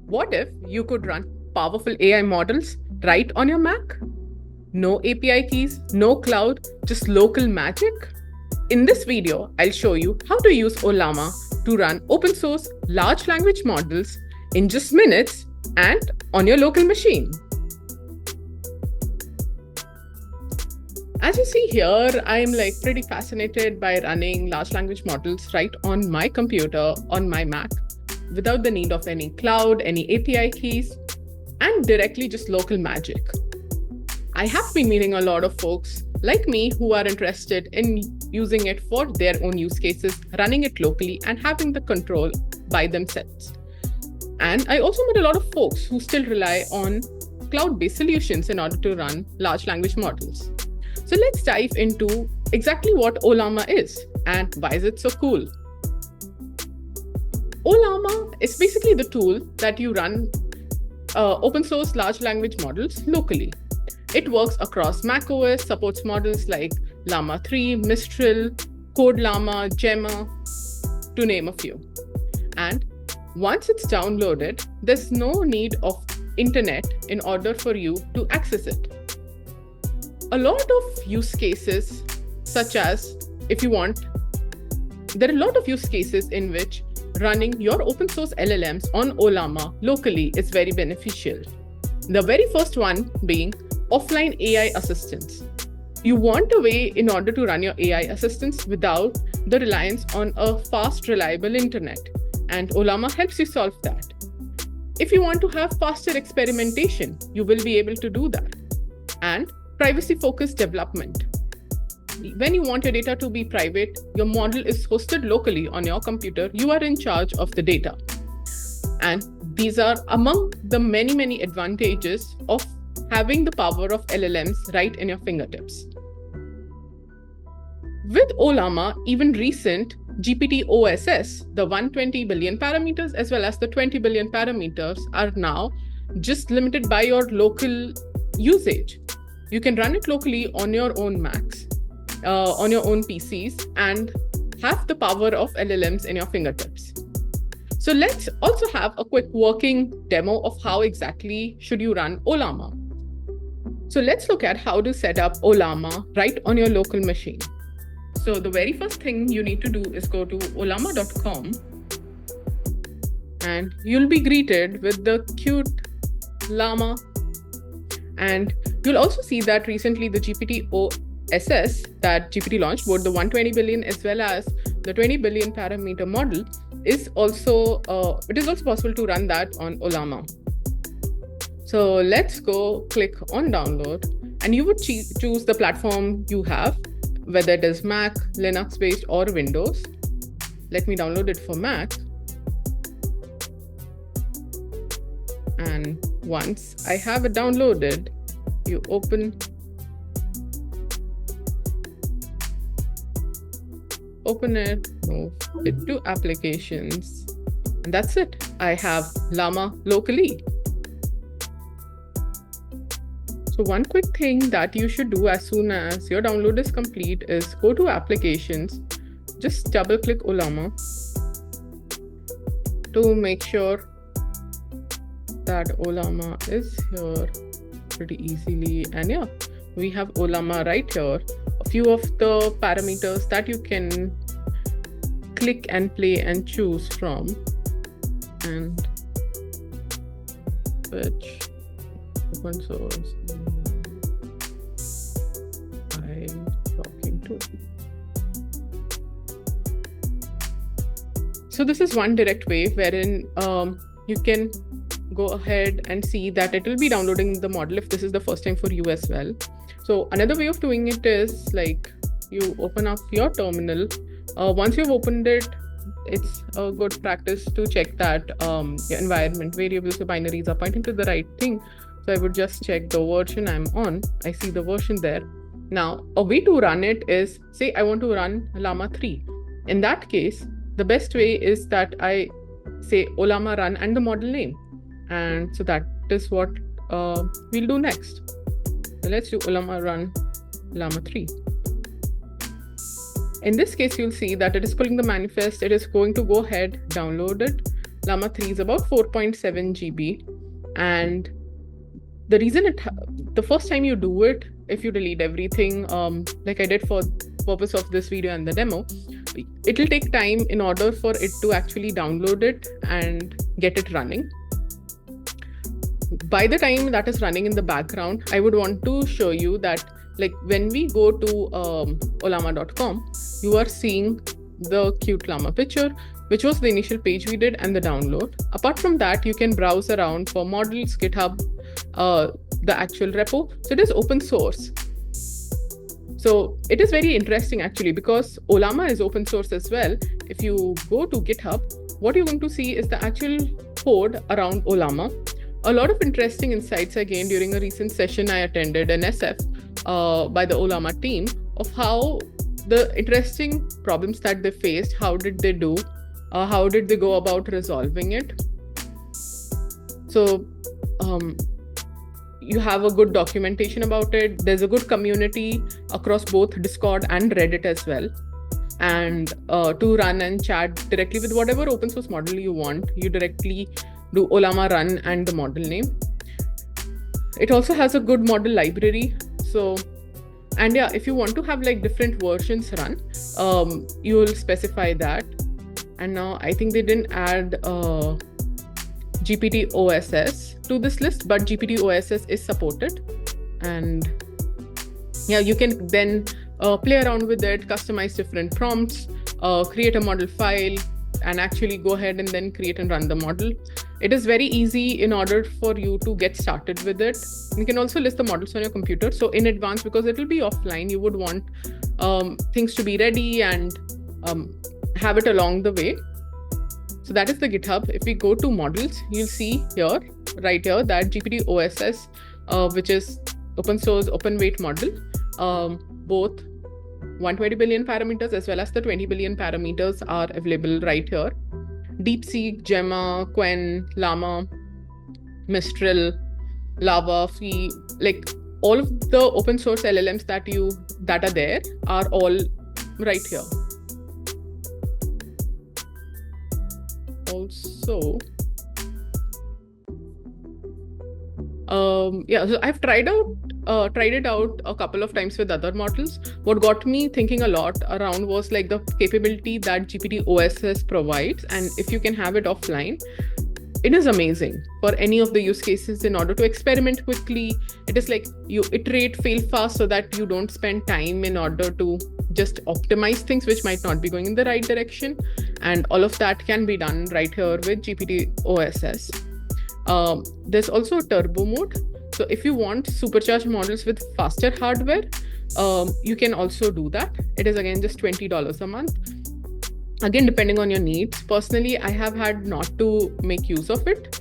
What if you could run powerful AI models right on your Mac? No API keys, no cloud, just local magic? In this video, I'll show you how to use Ollama to run open source large language models in just minutes and on your local machine. As you see here, I'm pretty fascinated by running large language models right on my computer, on my Mac, without the need of any cloud, any API keys, and directly just local magic. I have been meeting a lot of folks like me who are interested in using it for their own use cases, running it locally and having the control by themselves. And I also met a lot of folks who still rely on cloud-based solutions in order to run large language models. So let's dive into exactly what Ollama is and why is it so cool. Ollama is basically the tool that you run open source large language models locally. It works across macOS, supports models like Llama 3, Mistral, CodeLlama, Gemma, to name a few. And once it's downloaded, there's no need of internet in order for you to access it. A lot of use cases, such as there are a lot of use cases in which running your open source LLMs on Ollama locally is very beneficial. The very first one being offline AI assistance. You want a way in order to run your AI assistants without the reliance on a fast, reliable internet, and Ollama helps you solve that. If you want to have faster experimentation, you will be able to do that. And privacy-focused development. When you want your data to be private, your model is hosted locally on your computer. You are in charge of the data. And these are among the many, many advantages of having the power of LLMs right in your fingertips. With Ollama, even recent GPT-OSS, the 120 billion parameters as well as the 20 billion parameters are now just limited by your local usage. You can run it locally on your own Macs, on your own PCs, and have the power of LLMs in your fingertips. So let's also have a quick working demo of how exactly should you run Ollama. So let's look at how to set up Ollama right on your local machine. So the very first thing you need to do is go to ollama.com, and you'll be greeted with the cute llama. And you'll also see that recently the GPT-OSS that GPT launched, both the 120 billion as well as the 20 billion parameter model, is also possible to run that on Ollama. So let's go click on download, and you would choose the platform you have, whether it is Mac, Linux-based, or Windows. Let me download it for Mac. And once I have it downloaded, you open it, move it to applications, and that's it. I have Llama locally. So one quick thing that you should do as soon as your download is complete is go to applications, just double click Ollama to make sure that Ollama is here pretty easily. And yeah, we have Ollama right here. A few of the parameters that you can click and play and choose from, and which open source I'm talking to. So this is one direct way wherein you can go ahead and see that it will be downloading the model if this is the first time for you as well. So another way of doing it is you open up your terminal. Once you've opened it, it's a good practice to check that your environment variables or binaries are pointing to the right thing. So I would just check the version I'm on. I see the version there. Now, a way to run it is, say I want to run Llama 3. In that case, the best way is that I say Ollama run and the model name. And so that is what we'll do next. So let's do Ollama run Llama 3. In this case, you'll see that it is pulling the manifest. It is going to go ahead, download it. Llama 3 is about 4.7 GB. And the reason the first time you do it, if you delete everything, like I did for purpose of this video and the demo, it'll take time in order for it to actually download it and get it running. By the time that is running in the background, I would want to show you that, like, when we go to Ollama.com, you are seeing the cute llama picture, which was the initial page we did, and the download. Apart from that, you can browse around for models, GitHub, the actual repo. So it is open source. So it is very interesting actually, because Ollama is open source as well. If you go to GitHub, what you're going to see is the actual code around Ollama. A lot of interesting insights I gained during a recent session I attended in SF by the Ollama team, of how the interesting problems that they faced, how did they do, how did they go about resolving it. So you have a good documentation about it. There's a good community across both Discord and Reddit as well. And to run and chat directly with whatever open source model you want, you directly do Ollama run and the model name. It also has a good model library. So, and yeah, if you want to have like different versions run, you will specify that. And now I think they didn't add GPT OSS to this list, but GPT OSS is supported. And yeah, you can then play around with it, customize different prompts, create a model file, and actually go ahead and then create and run the model. It is very easy in order for you to get started with it. You can also list the models on your computer. So in advance, because it will be offline, you would want things to be ready and have it along the way. So that is the GitHub. If we go to models, you'll see here, right here, that GPT OSS, which is open source, open weight model, both 120 billion parameters as well as the 20 billion parameters are available right here. DeepSeek, Gemma, Qwen, Llama, Mistral, Lava, Phi, like all of the open source LLMs that are there are all right here. Also, so I've tried it out a couple of times with other models. What got me thinking a lot around was like the capability that GPT OSS provides, and if you can have it offline, it is amazing for any of the use cases. In order to experiment quickly, it is like you iterate, fail fast, so that you don't spend time in order to just optimize things which might not be going in the right direction. And all of that can be done right here with GPT OSS. There's also a turbo mode. So if you want supercharged models with faster hardware, you can also do that. It is again just $20 a month. Again, depending on your needs. Personally, I have had not to make use of it.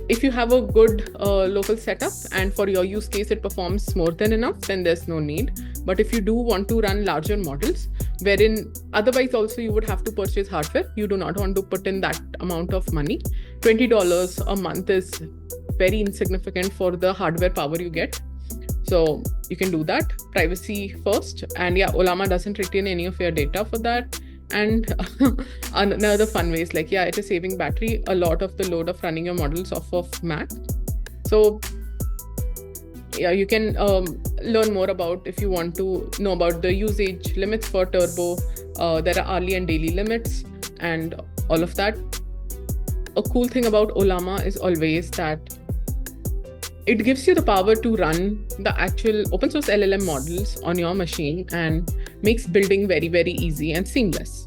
If you have a good local setup and for your use case it performs more than enough, then there's no need. But if you do want to run larger models, wherein otherwise also you would have to purchase hardware, you do not want to put in that amount of money. $20 a month is very insignificant for the hardware power you get. So you can do that. Privacy first. And yeah, Ollama doesn't retain any of your data for that. And another fun way is like, yeah, it is saving battery, a lot of the load of running your models off of Mac. So yeah, you can learn more about, if you want to know about the usage limits for Turbo. There are hourly and daily limits and all of that. A cool thing about Ollama is always that it gives you the power to run the actual open source LLM models on your machine and makes building very, very easy and seamless.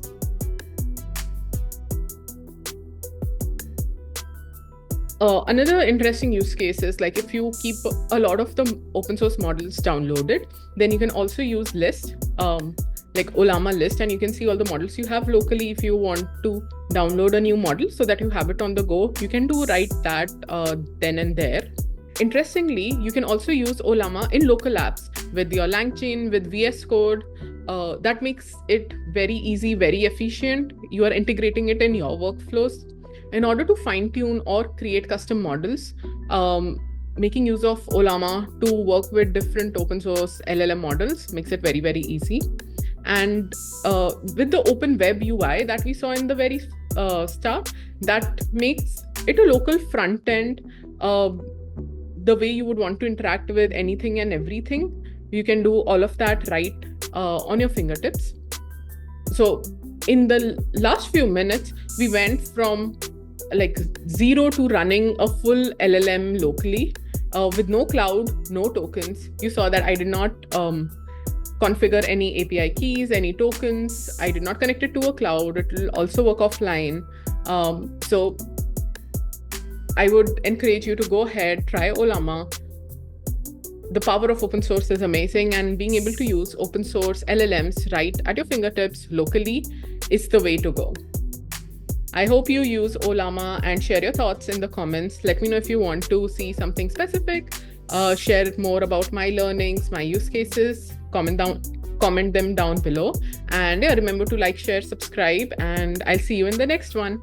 Another interesting use case is like if you keep a lot of the open source models downloaded, then you can also use list, like Ollama list, and you can see all the models you have locally. If you want to download a new model so that you have it on the go, you can do right that then and there. Interestingly, you can also use Ollama in local apps with your LangChain, with VS Code. That makes it very easy, very efficient. You are integrating it in your workflows. In order to fine-tune or create custom models, making use of Ollama to work with different open source LLM models makes it very, very easy. And with the open web UI that we saw in the very stuff that makes it a local front end, the way you would want to interact with anything and everything. You can do all of that right on your fingertips. So in the last few minutes, we went from like zero to running a full LLM locally with no cloud, no tokens. You saw that I did not configure any API keys, any tokens. I did not connect it to a cloud. It will also work offline. So I would encourage you to go ahead, try Ollama. The power of open source is amazing, and being able to use open source LLMs right at your fingertips locally is the way to go. I hope you use Ollama and share your thoughts in the comments. Let me know if you want to see something specific, share more about my learnings, my use cases, comment them down below. And yeah, remember to like, share, subscribe, and I'll see you in the next one.